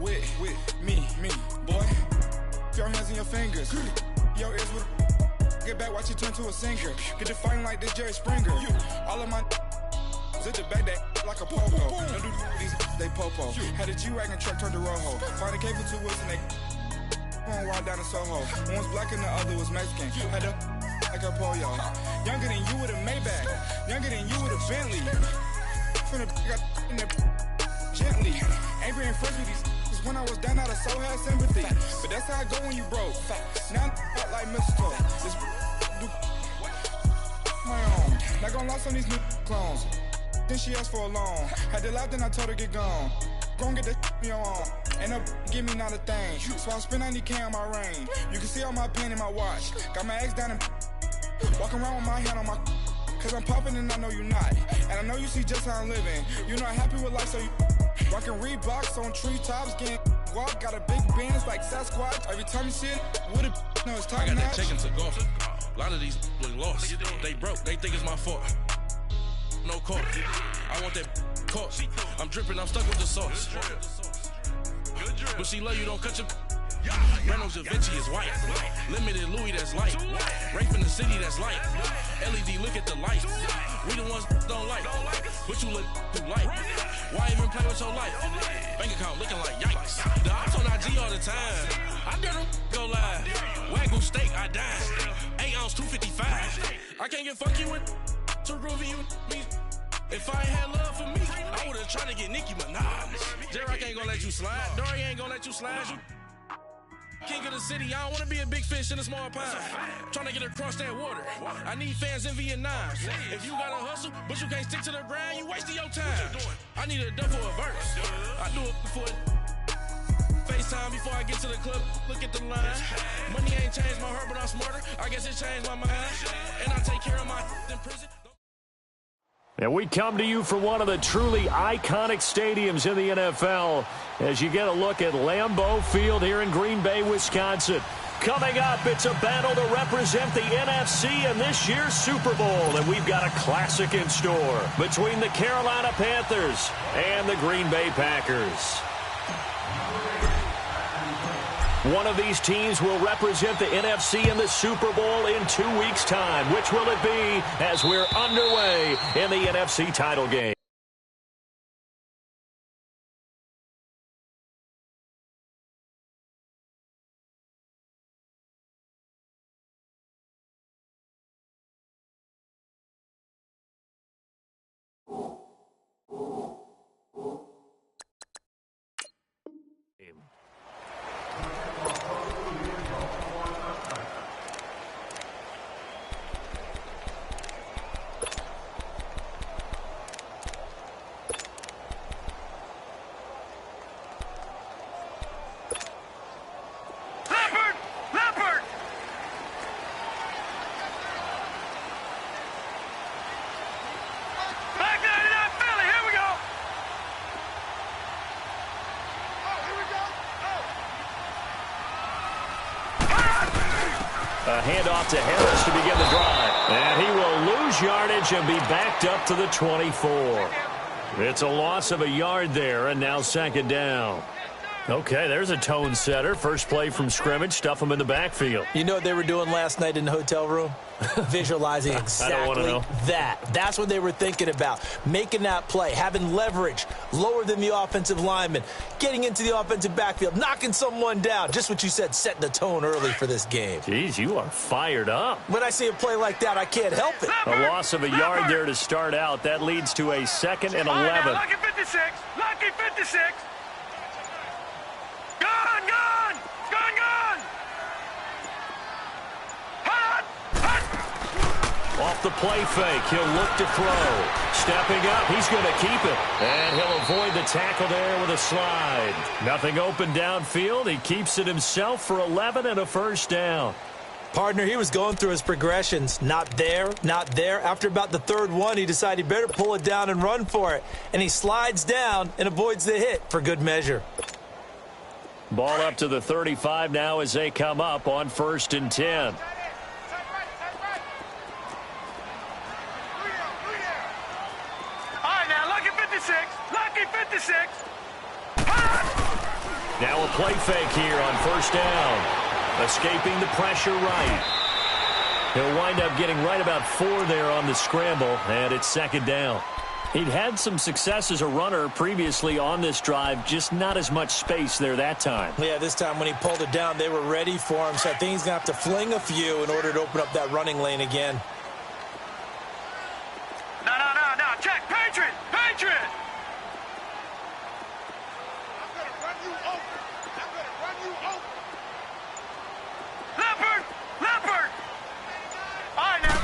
with me, boy. Your hands and your fingers. Your ears with get back, watch you turn to a singer. Get to fighting like this Jerry Springer. All of my zit the back that like a popo. Don't do these, they popo. Had a G-Wagon truck turned to Rojo. Find a cave for 2 wheels and they going wild down in Soho. One was black and the other was Mexican. Had a like a pollo. Younger than you with a Maybach. Younger than you with a Bentley. From the got in the gently. Ain't being friends with these. Cause when I was down, I so had sympathy. But that's how I go when you broke. Now I'm like mistletoe. This do my own. Not gonna lost on these new clones. Then she asked for a loan. Had to laugh, then I told her get gone. Gon' get that me on. Ain't no give me not a thing. So I spend 90K on my ring. You can see all my pain in my watch. Got my ex down and walking around with my hand on my. Cause I'm popping and I know you not. And I know you see just how I'm living. You not happy with life, so you rockin' Reeboks on treetops, getting guap. Got a big Benz like Sasquatch. Every time you see it, with it, no, it's top notch. I got that chicken to golf. A lot of these look lost. They broke, they think it's my fault. No court. I want that court. I'm dripping, I'm stuck with the sauce. But she love you, don't cut your. Reynolds Da Vinci is white. Limited Louis, that's light. Rape in the city, that's light. LED, look at the light. We the ones don't like. But you look too light. Why even play with your life? Bank account looking like yikes. The ops on IG all the time. I dare them go live. Wagyu steak, I dine. 8 ounce, 255. I can't get fuck you with too groovy you me. If I ain't had love for me, I would've tried to get Nicki Minaj. J-Rock ain't gonna let you slide. Dory ain't gonna let you slide. You king of the city, I don't wanna be a big fish in a small pond. Trying to get across that water. I need fans in Vietnam. If you gotta hustle, but you can't stick to the grind, you wasting your time. I need a dub for a verse. I do it for FaceTime before I get to the club. Look at the line. Money ain't changed my heart, but I'm smarter. I guess it changed my mind. And I take care of my in prison. And we come to you from one of the truly iconic stadiums in the NFL as you get a look at Lambeau Field here in Green Bay, Wisconsin. Coming up, it's a battle to represent the NFC in this year's Super Bowl, and we've got a classic in store between the Carolina Panthers and the Green Bay Packers. One of these teams will represent the NFC in the Super Bowl in 2 weeks' time. Which will it be as we're underway in the NFC title game? A handoff to Harris to begin the drive. And he will lose yardage and be backed up to the 24. It's a loss of a yard there, and now second down. Okay, there's a tone setter. First play from scrimmage, stuff them in the backfield. You know what they were doing last night in the hotel room? Visualizing exactly that. That's what they were thinking about. Making that play, having leverage, lower than the offensive lineman, getting into the offensive backfield, knocking someone down. Just what you said, setting the tone early for this game. Jeez, you are fired up. When I see a play like that, I can't help it. A loss of a yard there to start out. That leads to a 2nd and 11. Lucky 56. Lucky 56. Gone, gone. Gone, gone. Hot, hot. Off the play fake, he'll look to throw. Stepping up, he's going to keep it. And he'll avoid the tackle there with a slide. Nothing open downfield. He keeps it himself for 11 and a first down. Partner, he was going through his progressions. Not there, not there. After about the third one, he decided he better pull it down and run for it. And he slides down and avoids the hit for good measure. Ball up to the 35 now as they come up on 1st and 10. All right, now, lucky 56. Lucky 56. Now a play fake here on first down. Escaping the pressure right. He'll wind up getting right about 4 there on the scramble, and it's second down. He'd had some success as a runner previously on this drive, just not as much space there that time. Yeah, this time when he pulled it down, they were ready for him, so I think he's going to have to fling a few in order to open up that running lane again. No. Check. Patriot. I'm going to run you over. Leopard. All right, now.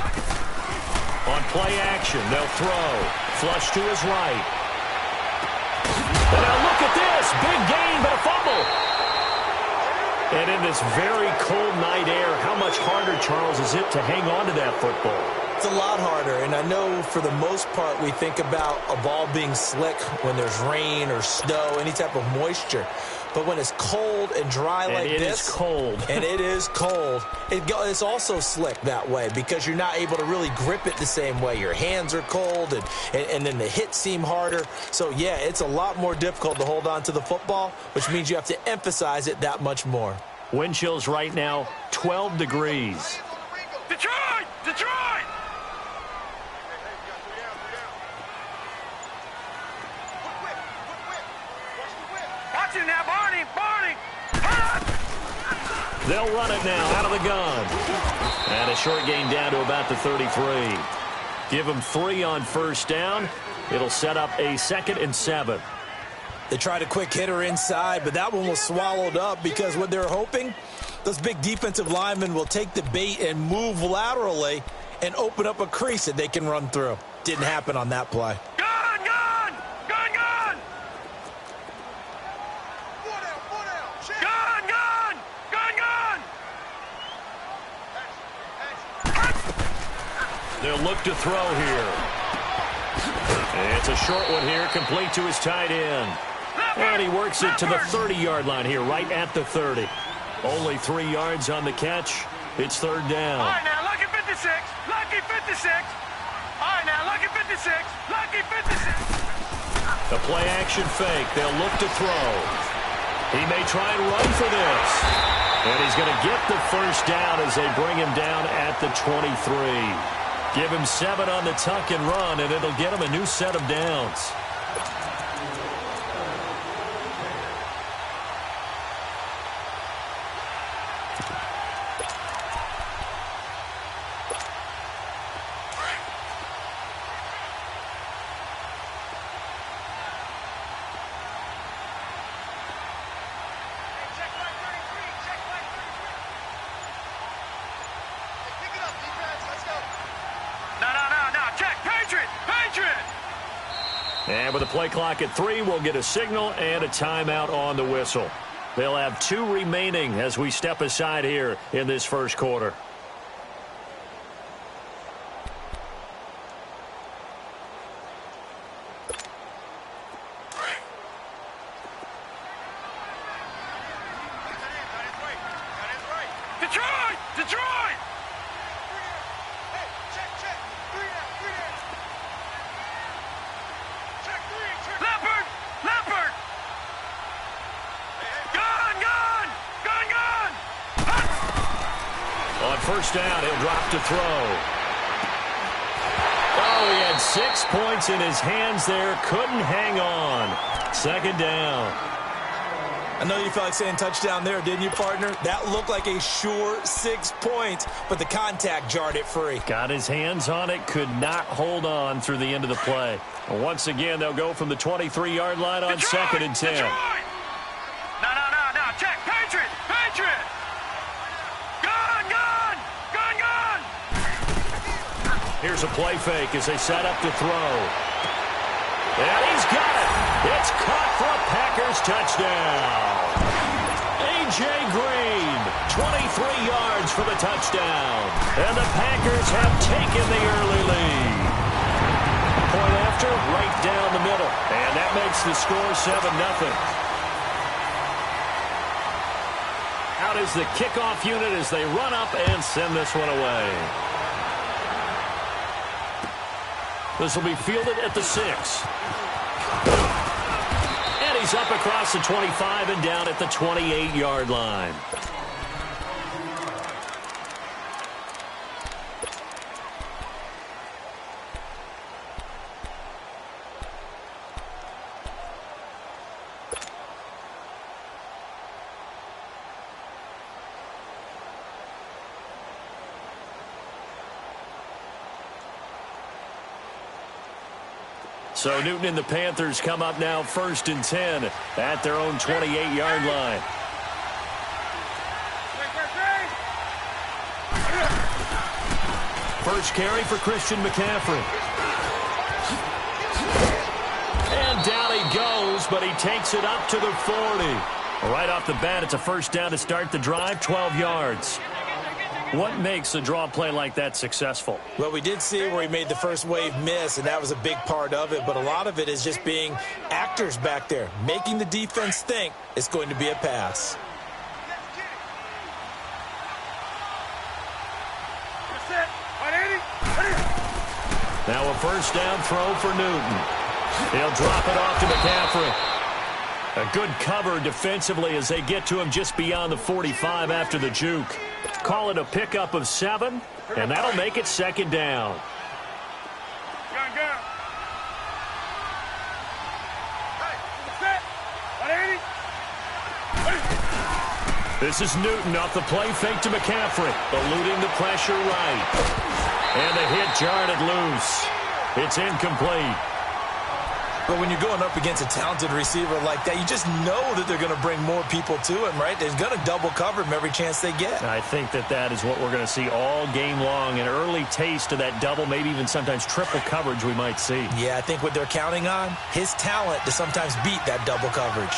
On play action, they'll throw. Flush to his right. And now look at this. Big gain, but a fumble. And in this very cold night air, how much harder, Charles, is it to hang on to that football? It's a lot harder, and I know for the most part we think about a ball being slick when there's rain or snow, any type of moisture. But when it's cold and dry like this, it is cold. And it is cold, it's also slick that way because you're not able to really grip it the same way. Your hands are cold, and then the hits seem harder. So, yeah, it's a lot more difficult to hold on to the football, which means you have to emphasize it that much more. Wind chills right now, 12 degrees. Detroit! Watch it now, Barney! They'll run it now out of the gun. And a short gain down to about the 33. Give them 3 on first down. It'll set up a 2nd and 7. They tried a quick hitter inside, but that one was swallowed up because what they're hoping, those big defensive linemen will take the bait and move laterally and open up a crease that they can run through. Didn't happen on that play. Gun! They'll look to throw here. It's a short one here, complete to his tight end. And he works it to the 30-yard line here, right at the 30. Only 3 yards on the catch. It's third down. All right, now, lucky 56. Lucky 56. All right, now, lucky 56. Lucky 56. The play action fake. They'll look to throw. He may try and run for this. And he's going to get the first down as they bring him down at the 23. Give him 7 on the tuck and run, and it'll get him a new set of downs. And with the play clock at 3, we'll get a signal and a timeout on the whistle. They'll have 2 remaining as we step aside here in this first quarter. Detroit! Leopard! Gun! On first down, he'll drop to throw. Oh, he had 6 points in his hands there. Couldn't hang on. Second down. I know you felt like saying touchdown there, didn't you, partner? That looked like a sure 6 points, but the contact jarred it free. Got his hands on it, could not hold on through the end of the play. And once again, they'll go from the 23-yard line on Detroit! 2nd and 10. Detroit! No. Check. Patriot! Gun! Here's a play fake as they set up to throw. And he's got it. It's caught for a Packers touchdown. A.J. Green, 23 yards for the touchdown. And the Packers have taken the early lead. Point after, right down the middle. And that makes the score 7-0. Out is the kickoff unit as they run up and send this one away. This will be fielded at the 6. And he's goes up across the 25 and down at the 28-yard line. So Newton and the Panthers come up now 1st and 10 at their own 28-yard line. First carry for Christian McCaffrey. And down he goes, but he takes it up to the 40. Right off the bat, it's a first down to start the drive, 12 yards. What makes a draw play like that successful? Well, we did see where he made the first wave miss, and that was a big part of it. But a lot of it is just being actors back there, making the defense think it's going to be a pass. Now a first down throw for Newton. He'll drop it off to McCaffrey. A good cover defensively as they get to him just beyond the 45 after the juke. Call it a pickup of 7, and that'll make it second down. This is Newton off the play fake to McCaffrey, eluding the pressure right. And the hit jarred it loose. It's incomplete. But when you're going up against a talented receiver like that, you just know that they're going to bring more people to him, right? They're going to double cover him every chance they get. I think that is what we're going to see all game long, an early taste of that double, maybe even sometimes triple coverage we might see. Yeah, I think what they're counting on, his talent to sometimes beat that double coverage.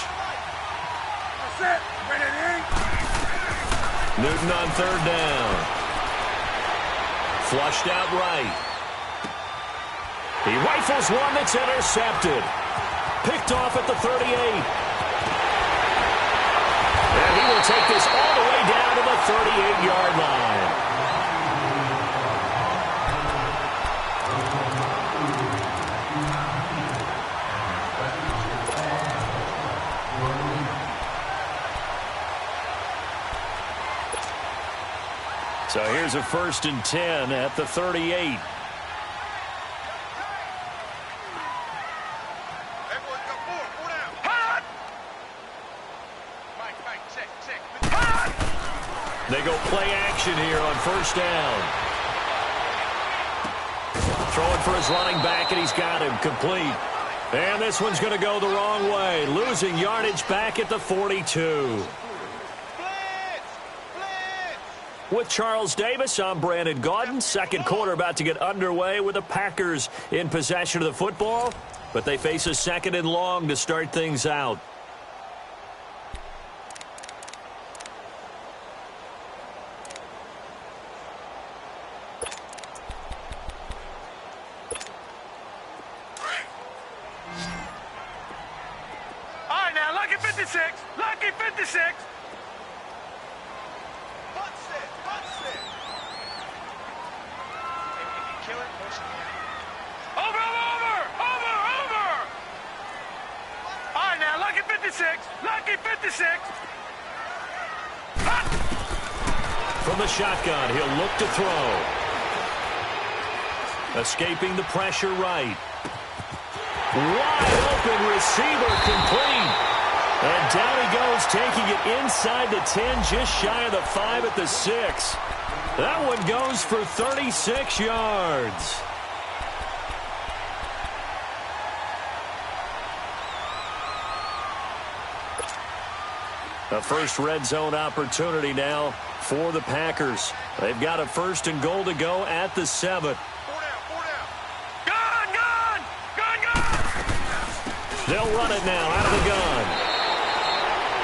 Newton on third down. Flushed out right. He rifles one that's intercepted. Picked off at the 38. And he will take this all the way down to the 38-yard line. So here's a 1st and 10 at the 38. They go play action here on first down. Throwing for his running back, and he's got him complete. And this one's going to go the wrong way, losing yardage back at the 42. With Charles Davis, I'm Brandon Gaudin. Second quarter about to get underway with the Packers in possession of the football, but they face a 2nd and long to start things out. Lucky 56. Over. All right, now, Lucky 56. Lucky 56. From the shotgun, he'll look to throw. Escaping the pressure right. Wide open receiver complete. And down he goes, taking it inside the 10, just shy of the 5 at the 6. That one goes for 36 yards. A first red zone opportunity now for the Packers. They've got a 1st and goal to go at the 7. Gun! They'll run it now out of the gun.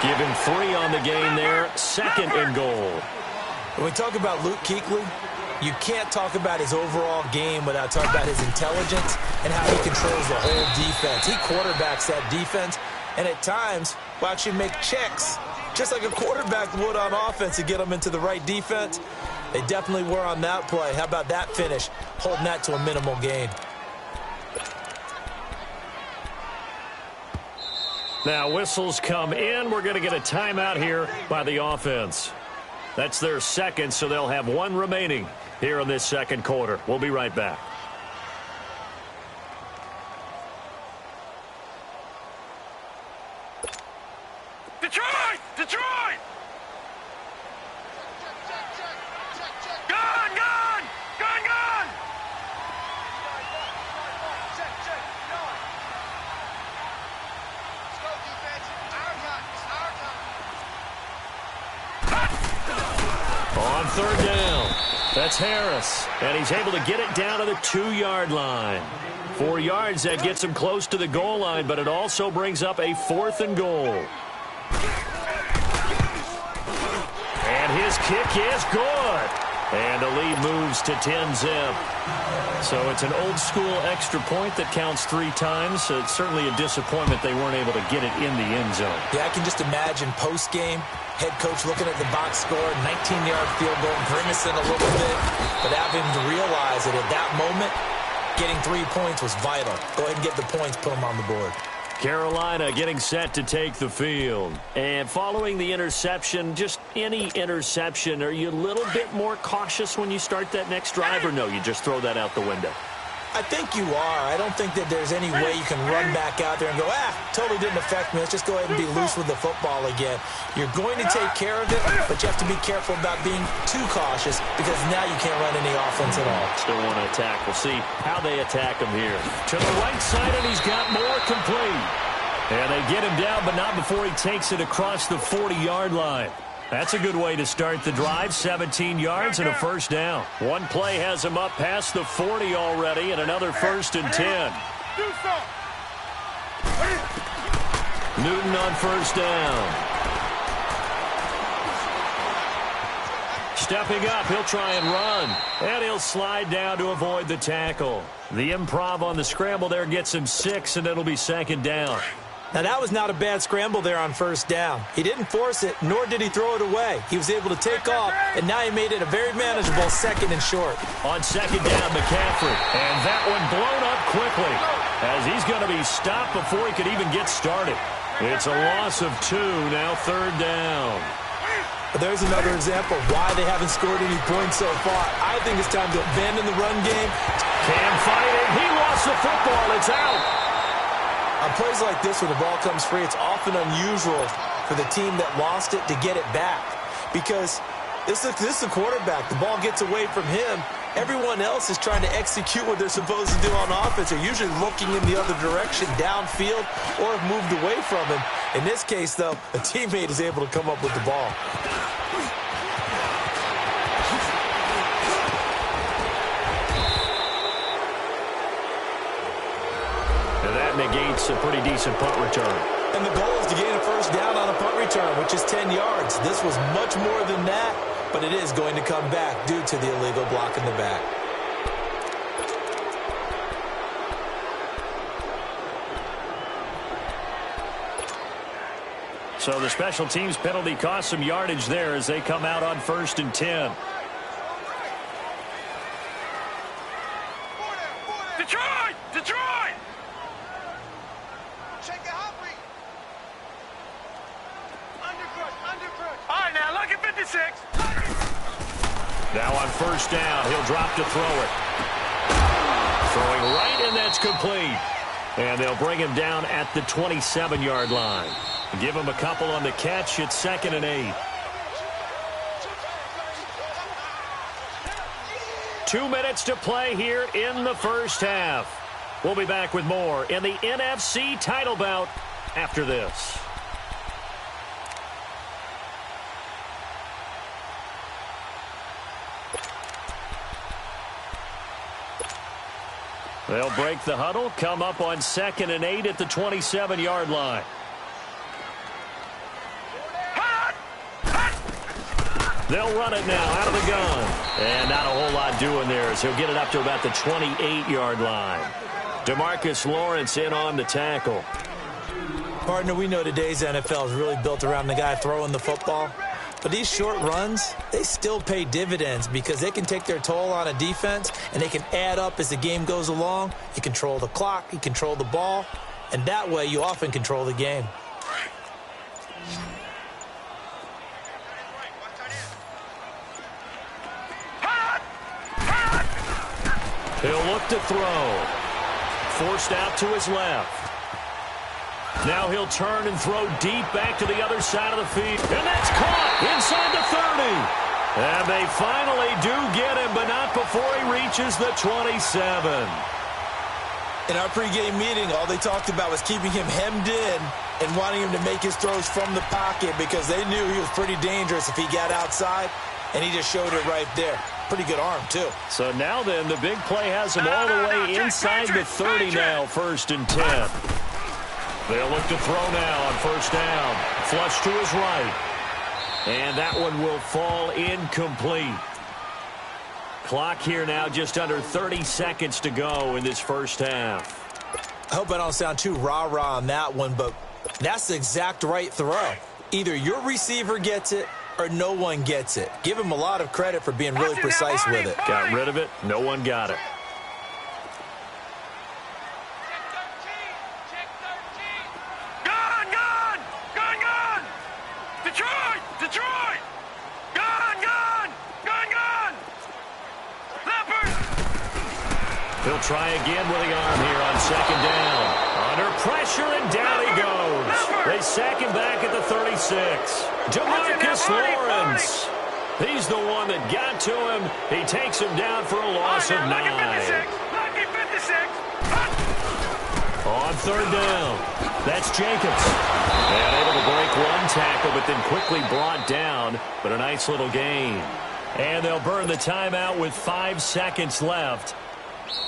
Give him 3 on the game there. 2nd and goal. When we talk about Luke Kuechly, you can't talk about his overall game without talking about his intelligence and how he controls the whole defense. He quarterbacks that defense, and at times will actually make checks, just like a quarterback would on offense, to get them into the right defense. They definitely were on that play. How about that finish, holding that to a minimal gain? Now whistles come in. We're going to get a timeout here by the offense. That's their second, so they'll have one remaining here in this second quarter. We'll be right back. Detroit! Detroit! Gun! Gun! Gun! Gun! Let's go, defense. Our time. It's our time. On third down, that's Harris, and he's able to get it down to the 2-yard line. 4 yards, that gets him close to the goal line, but it also brings up a 4th and goal. And his kick is good. And the lead moves to 10-zip. So it's an old-school extra point that counts 3 times. So it's certainly a disappointment they weren't able to get it in the end zone. Yeah, I can just imagine post-game, head coach looking at the box score, 19-yard field goal, grimacing a little bit, but having to realize that at that moment, getting 3 points was vital. Go ahead and get the points, put them on the board. Carolina getting set to take the field. And following the interception, just any interception, are you a little bit more cautious when you start that next drive, or no, you just throw that out the window? I think you are. I don't think that there's any way you can run back out there and go, totally didn't affect me. Let's just go ahead and be loose with the football again. You're going to take care of it, but you have to be careful about being too cautious because now you can't run any offense at all. Still want to attack. We'll see how they attack him here. To the right side, and he's got more complete. And they get him down, but not before he takes it across the 40-yard line. That's a good way to start the drive. 17 yards and a first down. One play has him up past the 40 already, and another 1st and 10. Newton on first down. Stepping up, he'll try and run. And he'll slide down to avoid the tackle. The improv on the scramble there gets him 6, and it'll be 2nd down. Now, that was not a bad scramble there on first down. He didn't force it, nor did he throw it away. He was able to take off, and now he made it a very manageable 2nd and short. On 2nd down, McCaffrey. And that one blown up quickly as he's going to be stopped before he could even get started. It's a loss of 2, now 3rd down. There's another example of why they haven't scored any points so far. I think it's time to abandon the run game. Cam fighting. He lost the football. It's out. On plays like this where the ball comes free, it's often unusual for the team that lost it to get it back because this is the quarterback. The ball gets away from him. Everyone else is trying to execute what they're supposed to do on offense. They're usually looking in the other direction, downfield, or have moved away from him. In this case, though, a teammate is able to come up with the ball. Negates a pretty decent punt return. And the goal is to gain a first down on a punt return, which is 10 yards. This was much more than that, but it is going to come back due to the illegal block in the back. So the special teams penalty cost some yardage there as they come out on 1st and 10. Detroit! Detroit! All right, now, lucky 56. Now on 1st down, he'll drop to throw it. Throwing right, and that's complete. And they'll bring him down at the 27-yard line. Give him a couple on the catch. It's 2nd and 8. 2 minutes to play here in the first half. We'll be back with more in the NFC title bout after this. They'll break the huddle, come up on 2nd and 8 at the 27-yard line. They'll run it now out of the gun. And not a whole lot doing there as he'll get it up to about the 28-yard line. DeMarcus Lawrence in on the tackle. Partner, we know today's NFL is really built around the guy throwing the football. But these short runs, they still pay dividends because they can take their toll on a defense and they can add up as the game goes along. You control the clock, you control the ball, and that way you often control the game. He'll look to throw. Forced out to his left. Now he'll turn and throw deep back to the other side of the field. And that's caught inside the 30. And they finally do get him, but not before he reaches the 27. In our pregame meeting, all they talked about was keeping him hemmed in and wanting him to make his throws from the pocket because they knew he was pretty dangerous if he got outside, and he just showed it right there. Pretty good arm, too. So now then, the big play has him all the way inside the 30 now, 1st and 10. They'll look to throw now on 1st down. Flush to his right. And that one will fall incomplete. Clock here now just under 30 seconds to go in this first half. I hope I don't sound too rah-rah on that one, but that's the exact right throw. Either your receiver gets it or no one gets it. Give him a lot of credit for being really precise with it. Got rid of it. No one got it. Detroit! Gone! Leopard! He'll try again with the arm here on 2nd down. Under pressure, and down he goes. They sack him back at the 36. Jamarcus Lawrence. He's the one that got to him. He takes him down for a loss of 9. Lucky 56. On 3rd down, that's Jacobs. And able to break one tackle, but then quickly brought down. But a nice little gain. And they'll burn the timeout with 5 seconds left.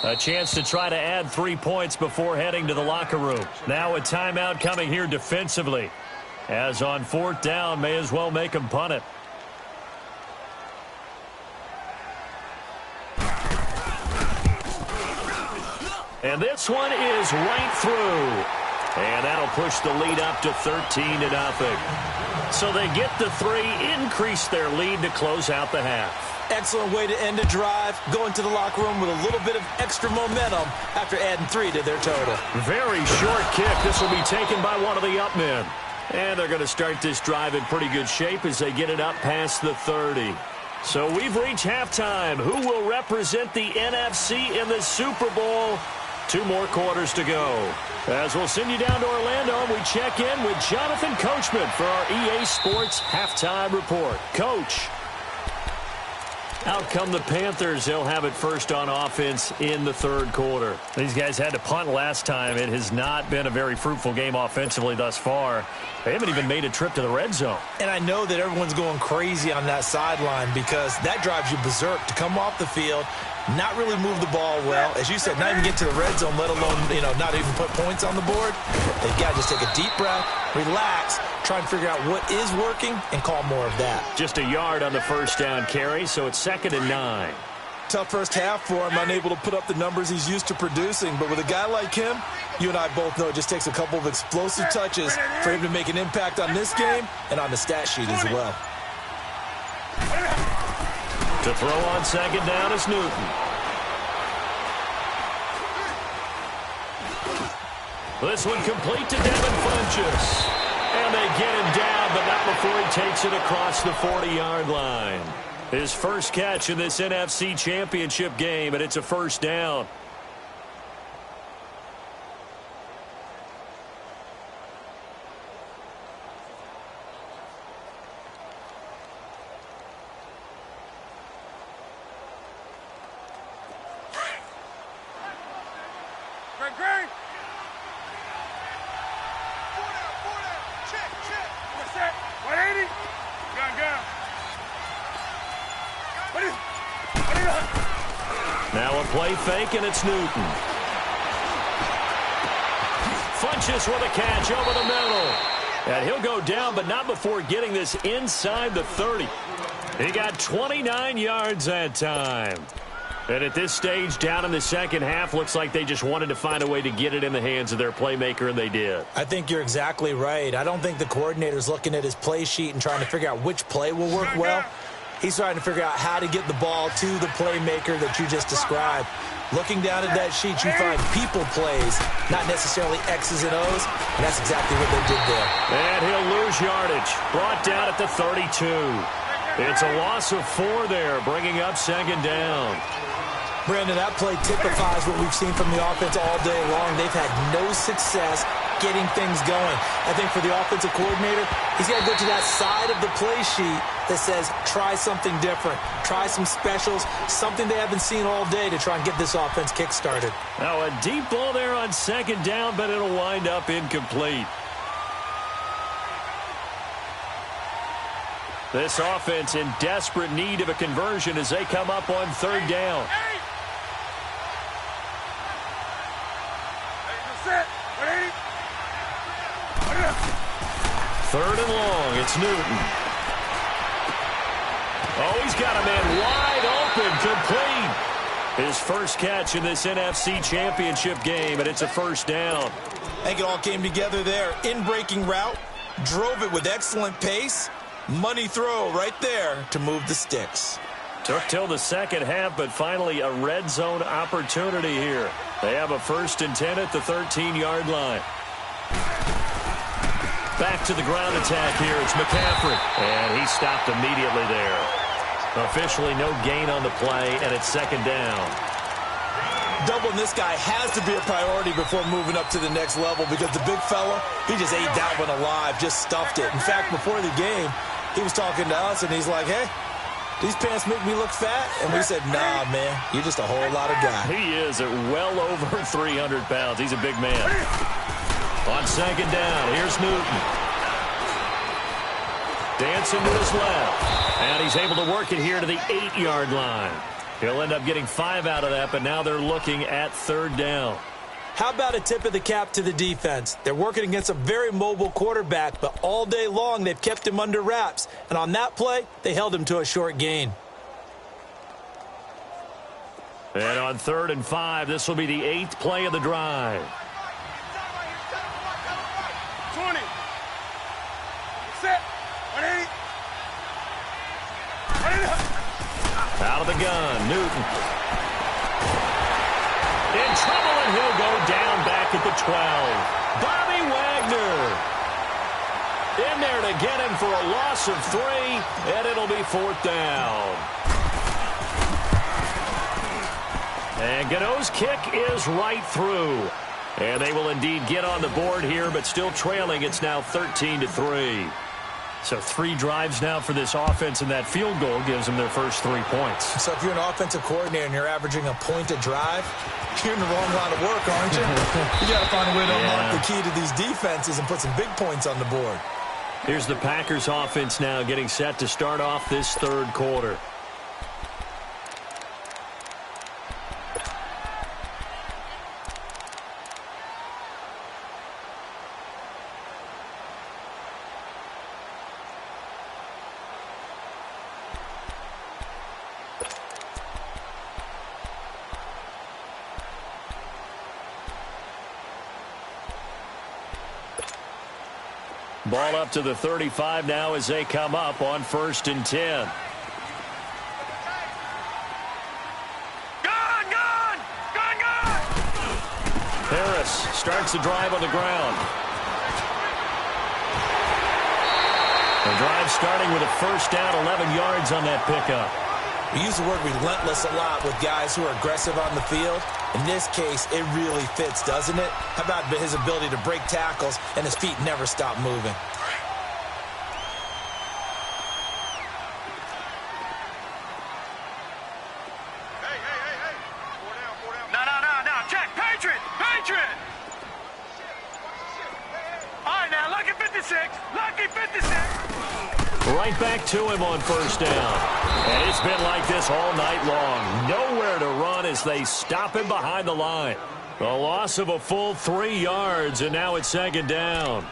A chance to try to add 3 points before heading to the locker room. Now a timeout coming here defensively. As on 4th down, may as well make them punt it. And this one is right through. And that'll push the lead up to 13-0. So they get the 3, increase their lead to close out the half. Excellent way to end a drive. Go into the locker room with a little bit of extra momentum after adding 3 to their total. Very short kick. This will be taken by one of the up men. And they're going to start this drive in pretty good shape as they get it up past the 30. So we've reached halftime. Who will represent the NFC in the Super Bowl? 2 more quarters to go. As we'll send you down to Orlando, and we check in with Jonathan Coachman for our EA Sports Halftime Report. Coach. Out come the Panthers. They'll have it first on offense in the 3rd quarter. These guys had to punt last time. It has not been a very fruitful game offensively thus far. They haven't even made a trip to the red zone. And I know that everyone's going crazy on that sideline because that drives you berserk to come off the field, not really move the ball well. As you said, not even get to the red zone, let alone, not even put points on the board. They've got to just take a deep breath, relax, try and figure out what is working and call more of that. Just a yard on the 1st down carry, so it's 2nd and 9. Tough first half for him, unable to put up the numbers he's used to producing. But with a guy like him, you and I both know it just takes a couple of explosive touches for him to make an impact on this game and on the stat sheet as well. To throw on 2nd down is Newton. This one complete to Devin Funchess. And they get him down, but not before he takes it across the 40-yard line. His first catch in this NFC Championship game, and it's a 1st down. Greg! Check. What's that? 180? Gun. Now a play fake, and it's Newton. Funchess with a catch over the middle. And he'll go down, but not before getting this inside the 30. He got 29 yards that time. And at this stage, down in the second half, looks like they just wanted to find a way to get it in the hands of their playmaker, and they did. I think you're exactly right. I don't think the coordinator's looking at his play sheet and trying to figure out which play will work well. He's trying to figure out how to get the ball to the playmaker that you just described. Looking down at that sheet, you find people plays, not necessarily X's and O's, and that's exactly what they did there. And he'll lose yardage. Brought down at the 32. It's a loss of 4 there, bringing up 2nd down. Brandon, that play typifies what we've seen from the offense all day long. They've had no success getting things going. I think for the offensive coordinator, he's got to go to that side of the play sheet that says, try something different. Try some specials, something they haven't seen all day to try and get this offense kick-started. Now a deep ball there on second down, but it'll wind up incomplete. This offense in desperate need of a conversion as they come up on third down. Third and long, it's Newton. Oh, he's got a man wide open, complete. His first catch in this NFC Championship game, and it's a first down. I think it all came together there. In-breaking route, drove it with excellent pace. Money throw right there to move the sticks. Took till the second half, but finally a red zone opportunity here. They have a 1st and 10 at the 13-yard line. Back to the ground attack here. It's McCaffrey. And he stopped immediately there. Officially no gain on the play, and it's second down. Doubling this guy has to be a priority before moving up to the next level because the big fella, he just ate that one alive, just stuffed it. In fact, before the game, he was talking to us, and he's like, hey, these pants make me look fat? And we said, nah, man, you're just a whole lot of guy. He is at well over 300 pounds. He's a big man. On second down, here's Newton. Dancing to his left. And he's able to work it here to the 8-yard line. He'll end up getting 5 out of that, but now they're looking at third down. How about a tip of the cap to the defense? They're working against a very mobile quarterback, but all day long they've kept him under wraps. And on that play, they held him to a short gain. And on 3rd and 5, this will be the 8th play of the drive. 20. Set. 180. Out of the gun, Newton. In trouble, and he'll go down back at the 12. Bobby Wagner in there to get him for a loss of 3, and it'll be 4th down. And Gano's kick is right through. And they will indeed get on the board here, but still trailing. It's now 13-3. So 3 drives now for this offense, and that field goal gives them their first 3 points. So if you're an offensive coordinator and you're averaging a point a drive, you're in the wrong line of work, aren't you? You got to find a way to unlock the key to these defenses and put some big points on the board. Here's the Packers offense now getting set to start off this third quarter. Ball up to the 35 now as they come up on 1st and 10. Harris starts the drive on the ground. The drive starting with a first down, 11 yards on that pickup. We use the word relentless a lot with guys who are aggressive on the field. In this case, it really fits, doesn't it? How about his ability to break tackles and his feet never stop moving? No. Check. Patriot. All right, now, lucky 56. Lucky 56. Right back to him on first down. And it's been like this all night long. Nowhere to run as they stop him behind the line. A loss of a full 3 yards, and now it's second down.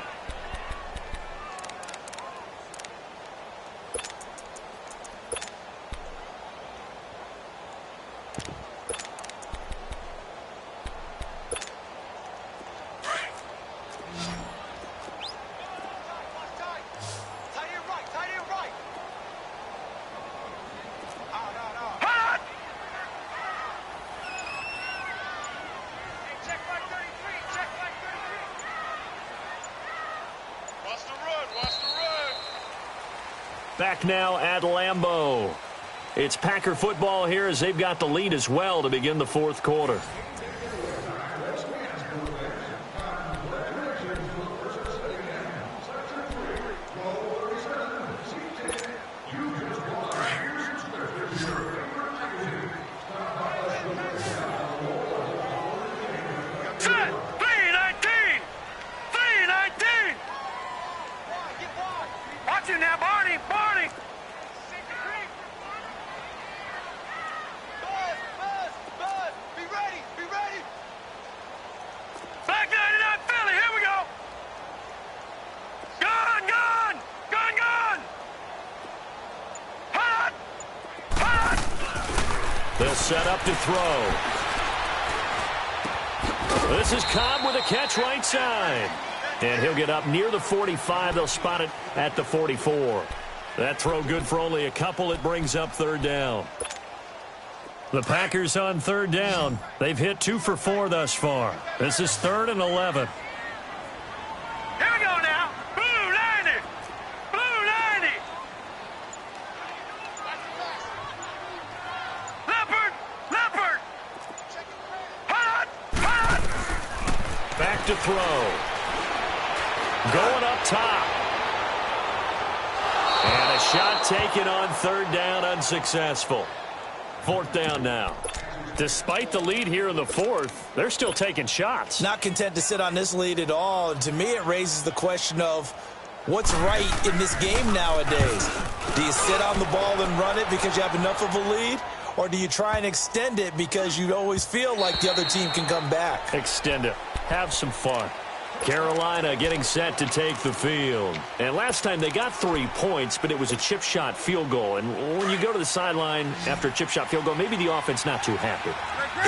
Back now at Lambeau. It's Packer football here as they've got the lead as well to begin the fourth quarter. They'll set up to throw. This is Cobb with a catch right side. And he'll get up near the 45. They'll spot it at the 44. That throw good for only a couple. It brings up third down. The Packers on third down. They've hit 2 for 4 thus far. This is 3rd and 11. Here we go now. Blue 90. Blue 90. Leopard. Leopard. Hot. Hot. Back to throw. Going up top. And a shot taken on third down, unsuccessful. 4th down now. Despite the lead here in the 4th, they're still taking shots. Not content to sit on this lead at all. And to me, it raises the question of what's right in this game nowadays. Do you sit on the ball and run it because you have enough of a lead? Or do you try and extend it because you always feel like the other team can come back? Extend it. Have some fun. Carolina getting set to take the field. And last time they got 3 points, but it was a chip shot field goal. And when you go to the sideline after a chip shot field goal, maybe the offense not too happy.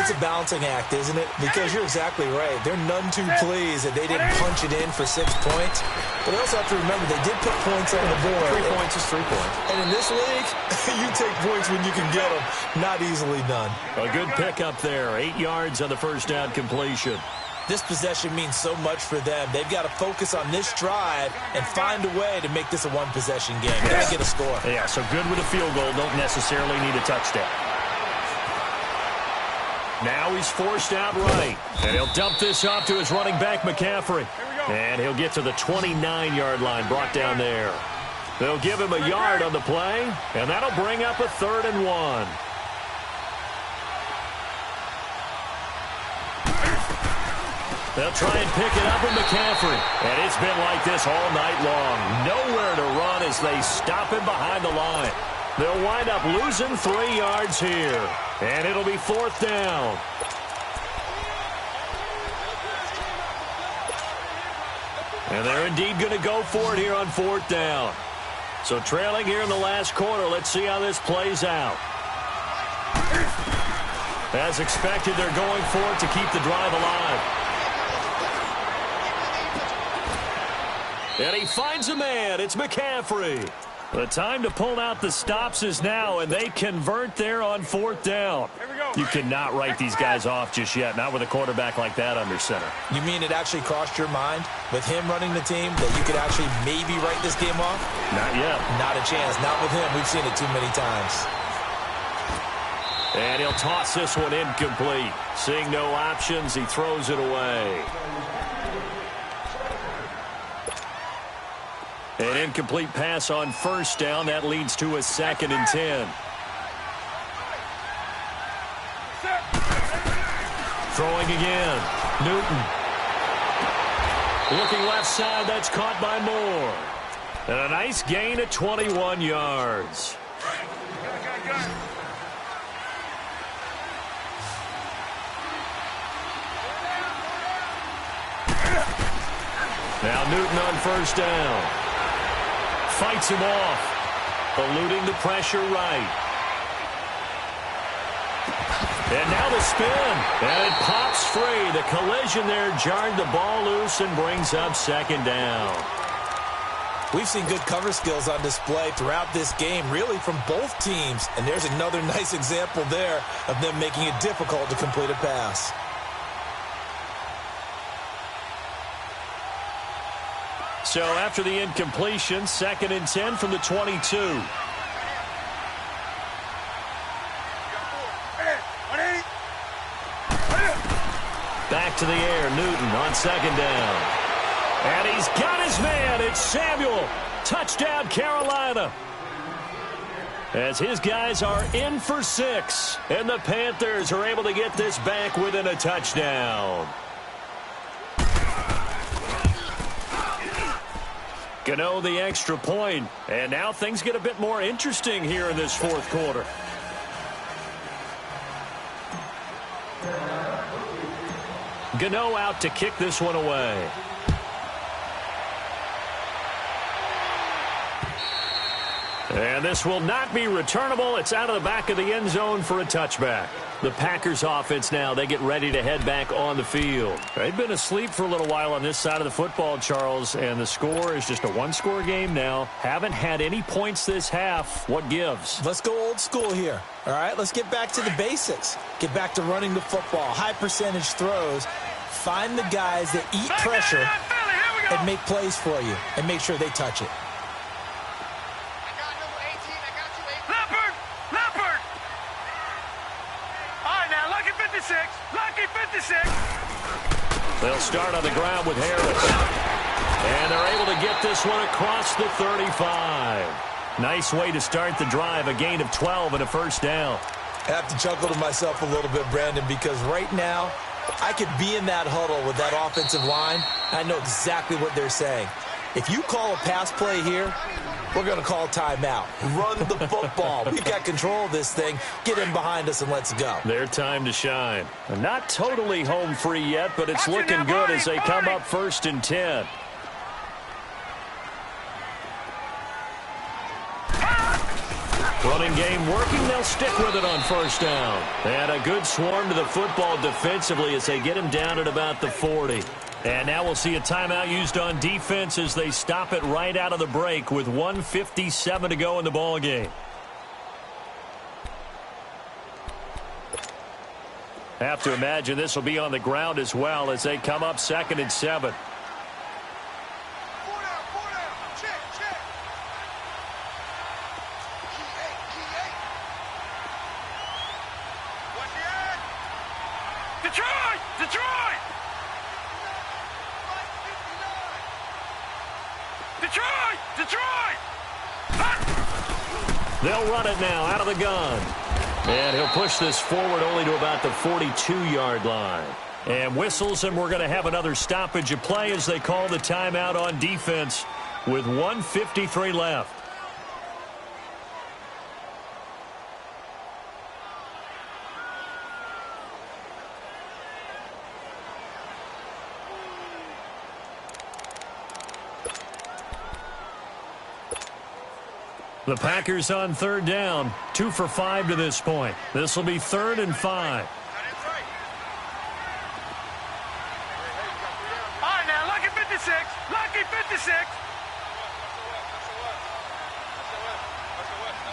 It's a balancing act, isn't it? Because you're exactly right. They're none too pleased that they didn't punch it in for 6 points. But they also have to remember they did put points on the board. 3 points is 3 points. And in this league, you take points when you can get them. Not easily done. A good pickup there. 8 yards on the first down completion. This possession means so much for them. They've got to focus on this drive and find a way to make this a one-possession game. Got to get a score. Yeah, so good with a field goal. Don't necessarily need a touchdown. Now he's forced out right. And he'll dump this off to his running back, McCaffrey. And he'll get to the 29-yard line, brought down there. They'll give him a yard on the play, and that'll bring up a 3rd and 1. They'll try and pick it up with McCaffrey. And it's been like this all night long. Nowhere to run as they stop him behind the line. They'll wind up losing 3 yards here. And it'll be 4th down. And they're indeed going to go for it here on 4th down. So trailing here in the last quarter. Let's see how this plays out. As expected, they're going for it to keep the drive alive. And he finds a man. It's McCaffrey. The time to pull out the stops is now, and they convert there on 4th down. You cannot write these guys off just yet, not with a quarterback like that under center. You mean it actually crossed your mind with him running the team that you could actually maybe write this game off? Not yet. Not a chance. Not with him. We've seen it too many times. And he'll toss this one incomplete. Seeing no options, he throws it away. An incomplete pass on 1st down. That leads to a 2nd and 10. Throwing again. Newton. Looking left side. That's caught by Moore. And a nice gain of 21 yards. Now Newton on 1st down. Fights him off. Eluding the pressure right. And now the spin. And it pops free. The collision there jarred the ball loose and brings up 2nd down. We've seen good cover skills on display throughout this game, really from both teams. And there's another nice example there of them making it difficult to complete a pass. So after the incompletion, 2nd and 10 from the 22. to the air. Newton on second down. And he's got his man. It's Samuel. Touchdown, Carolina. As his guys are in for 6. And the Panthers are able to get this back within a touchdown. Gano the extra point. And now things get a bit more interesting here in this fourth quarter. Gano out to kick this one away. And this will not be returnable. It's out of the back of the end zone for a touchback. The Packers offense now, they get ready to head back on the field. They've been asleep for a little while on this side of the football, Charles, and the score is just a one-score game now. Haven't had any points this half. What gives? Let's go old school here. All right, let's get back to the basics. Get back to running the football, high percentage throws. Find the guys that eat pressure and make plays for you and make sure they touch it. Lucky 56. They'll start on the ground with Harris. And they're able to get this one across the 35. Nice way to start the drive, a gain of 12 and a first down. I have to chuckle to myself a little bit, Brandon, because right now I could be in that huddle with that offensive line. I know exactly what they're saying. If you call a pass play here, we're going to call timeout. Run the football. We've got control of this thing. Get in behind us and let's go. Their time to shine. Not totally home free yet, but it's looking good as they come up 1st and 10. Running game working. They'll stick with it on first down. And a good swarm to the football defensively as they get him down at about the 40. And now we'll see a timeout used on defense as they stop it right out of the break with 1:57 to go in the ball game. Have to imagine this will be on the ground as well as they come up 2nd and 7. They'll run it now out of the gun. And he'll push this forward only to about the 42-yard line. And whistles, and we're going to have another stoppage of play as they call the timeout on defense with 1:53 left. The Packers on 3rd down, 2 for 5 to this point. This will be 3rd and 5. All right, now, lucky 56. Lucky 56.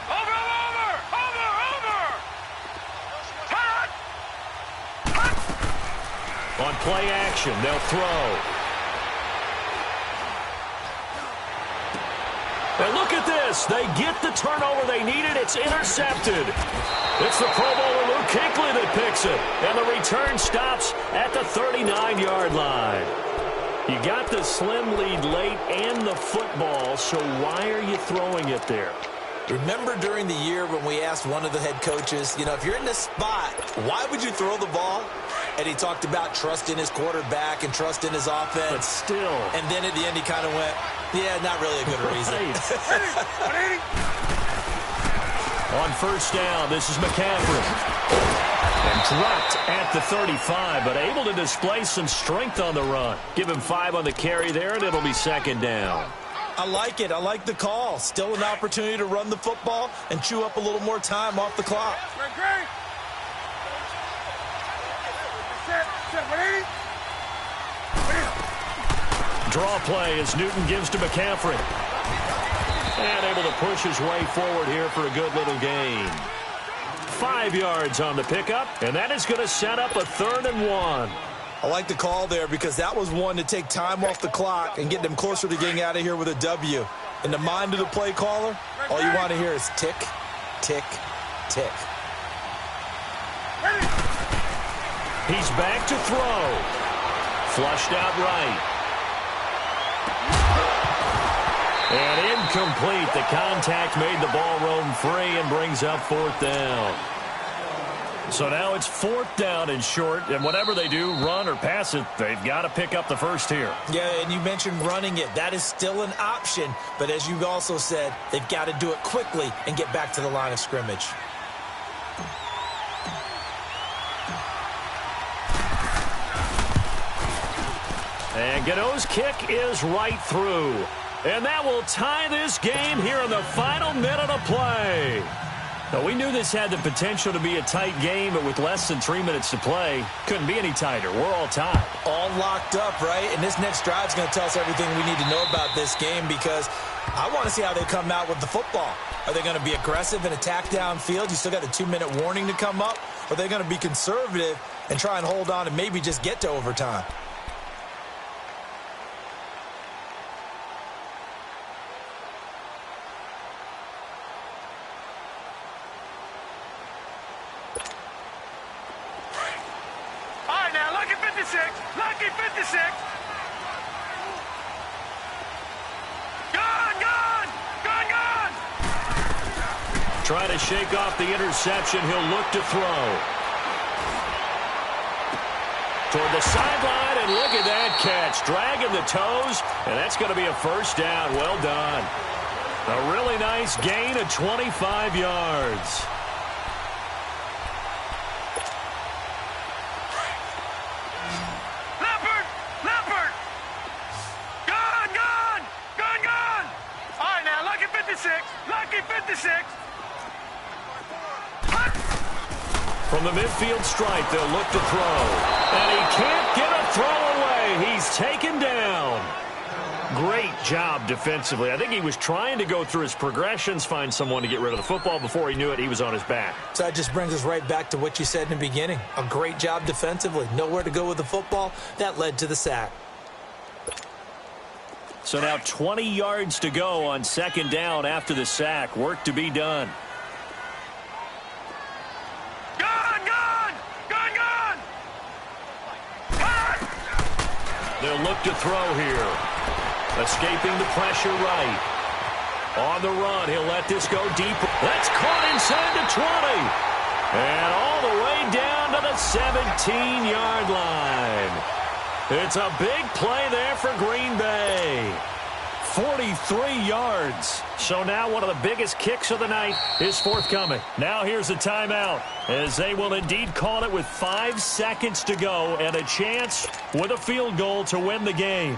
Over. Hot. On play action, they'll throw. And look at this. They get the turnover they needed. It's intercepted. It's the Pro Bowler Luke Kuechly that picks it. And the return stops at the 39-yard line. You got the slim lead late and the football, so why are you throwing it there? Remember during the year when we asked one of the head coaches, if you're in this spot, why would you throw the ball? And he talked about trust in his quarterback and trust in his offense. But still. And then at the end he kind of went, yeah, not really a good reason. On first down, this is McCaffrey. And dropped at the 35, but able to display some strength on the run. Give him 5 on the carry there, and it'll be 2nd down. I like it. I like the call. Still an opportunity to run the football and chew up a little more time off the clock. Draw play as Newton gives to McCaffrey. And able to push his way forward here for a good little gain. 5 yards on the pickup, and that is going to set up a 3rd and 1. I like the call there because that was one to take time off the clock and get them closer to getting out of here with a W. In the mind of the play caller, all you want to hear is tick, tick, tick. He's back to throw. Flushed out right. And incomplete. The contact made the ball roam free and brings up 4th down. So now it's 4th down and short, and whatever they do, run or pass it, they've got to pick up the first here. Yeah, and you mentioned running it. That is still an option, but as you also said, they've got to do it quickly and get back to the line of scrimmage. And Gano's kick is right through. And that will tie this game here in the final minute of play. Now, we knew this had the potential to be a tight game, but with less than 3 minutes to play, couldn't be any tighter. We're all tied. All locked up, right? And this next drive is going to tell us everything we need to know about this game because I want to see how they come out with the football. Are they going to be aggressive and attack downfield? You still got a 2-minute warning to come up? Or are they going to be conservative and try and hold on and maybe just get to overtime? Lucky 56. Gone. Trying to shake off the interception. He'll look to throw. Toward the sideline, and look at that catch. Dragging the toes, and that's going to be a 1st down. Well done. A really nice gain of 25 yards. Lucky 56. From the midfield stripe, they'll look to throw. And he can't get a throw away. He's taken down. Great job defensively. I think he was trying to go through his progressions, find someone to get rid of the football. Before he knew it, he was on his back. So that just brings us right back to what you said in the beginning. A great job defensively. Nowhere to go with the football. That led to the sack. So now 20 yards to go on 2nd down after the sack. Work to be done. Gone! They'll look to throw here. Escaping the pressure right. On the run, he'll let this go deeper. That's caught inside the 20. And all the way down to the 17-yard line. It's a big play there for Green Bay. 43 yards. So now one of the biggest kicks of the night is forthcoming. Now here's a timeout, as they will indeed call it with 5 seconds to go and a chance with a field goal to win the game.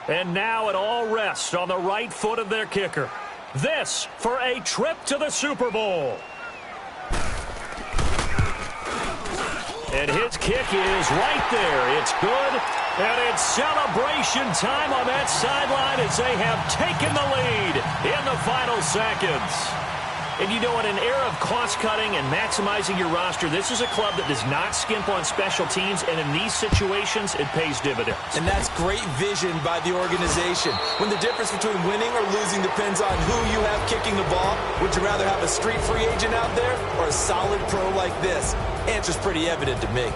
And now it all rests on the right foot of their kicker. This for a trip to the Super Bowl. And his kick is right there. It's good. And it's celebration time on that sideline as they have taken the lead in the final seconds. And you know, in an era of cost-cutting and maximizing your roster, this is a club that does not skimp on special teams, and in these situations, it pays dividends. And that's great vision by the organization. When the difference between winning or losing depends on who you have kicking the ball, would you rather have a street free agent out there or a solid pro like this? Answer's pretty evident to me.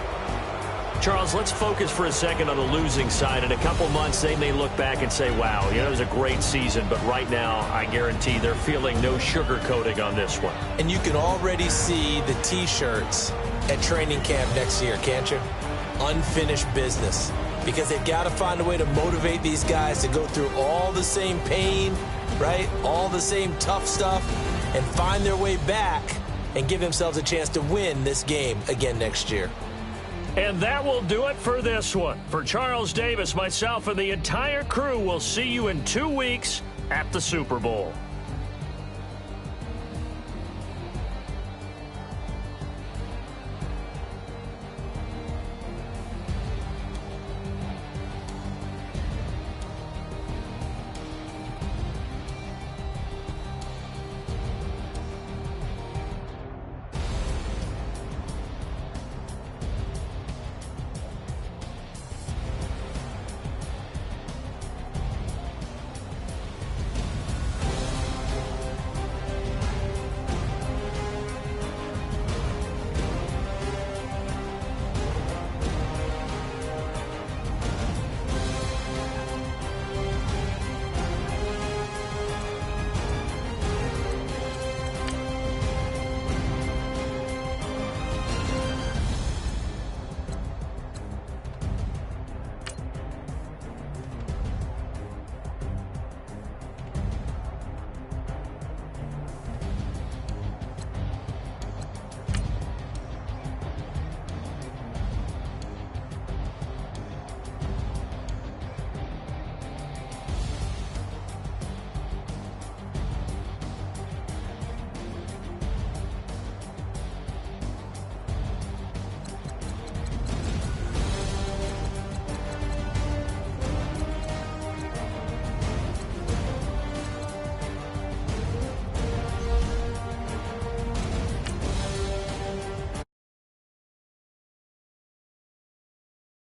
Charles, let's focus for a second on the losing side. In a couple months, they may look back and say, wow, it was a great season. But right now, I guarantee they're feeling no sugarcoating on this one. And you can already see the T-shirts at training camp next year, can't you? Unfinished business. Because they've got to find a way to motivate these guys to go through all the same pain, right? All the same tough stuff, and find their way back and give themselves a chance to win this game again next year. And that will do it for this one. For Charles Davis, myself, and the entire crew, we'll see you in 2 weeks at the Super Bowl.